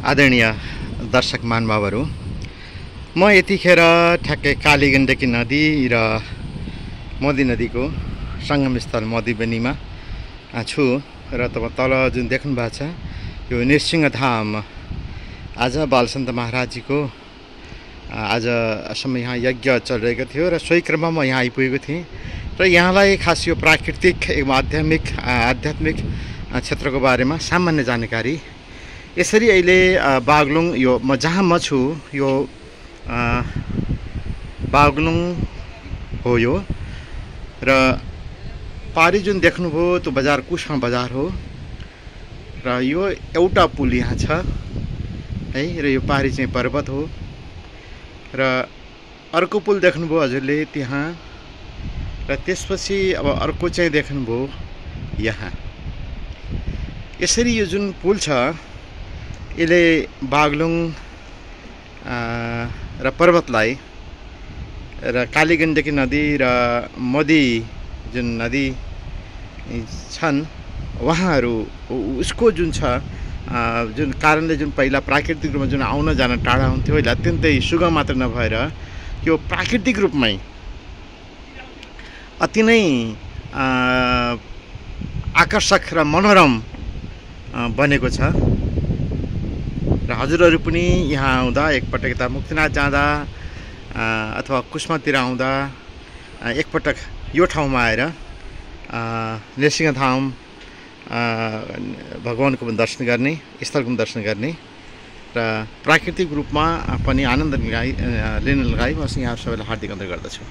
आदरणीय दर्शक महानुभावहरू, म यतिखेर ठ्याक्कै कालीगण्डकी नदी र मोदी नदीको सङ्गमस्थल मधुबनीमा छु र तपाईँ तल जुन देख्नु भएको छ यो नृसिंहधाम। आज बालसन्त महाराजजीको आजसम्म यहाँ यज्ञ चलिरहेको थियो र सोही क्रममा म यहाँ आइपुगेको थिएँ र यहाँलाई खास यो प्राकृतिक एवं आध्यात्मिक क्षेत्रको बारेमा सामान्य जानकारी। यसरी अहिले बागलुङ यो जहाँ म छु यो बागलुङ हो यो र पारी जुन देख्नुभयो त्यो बजार कुशमा बजार हो र यो एउटा पुल यहाँ छ है र यो पारी चाहिँ पर्वत हो र अर्को पुल देख्नुभयो हजुरले त्यहाँ र त्यसपछि अब अर्को चाहिँ देख्नुभयो यहाँ। यसरी यो जुन पुल छ यसले बागलुङ र पर्वतलाई र कालीगण्डकी नदी र मोदी जुन नदी छन् उहाँहरू उसको जुन छ जुन कारणले जुन पहिला प्राकृतिक रूपमा जुन आउन जान टाढा हुन्थ्यो अहिले अत्यन्तै सुगम मात्र नभएर यो प्राकृतिक रूपमै अति नै आकर्षक र मनोरम बनेको छ र हजुरहरू पनि यहाँ आउँदा एकपटक यता मुक्तिनाथ जाँदा अथवा कुशमातिर आउँदा एकपटक यो ठाउँमा आएर नृसिंहधाम भगवानको पनि दर्शन गर्ने, स्थलको पनि दर्शन गर्ने र प्राकृतिक रूपमा पनि आनन्द लिन लगाई म यहाँहरू सबैलाई हार्दिक अनुरोध गर्दछु।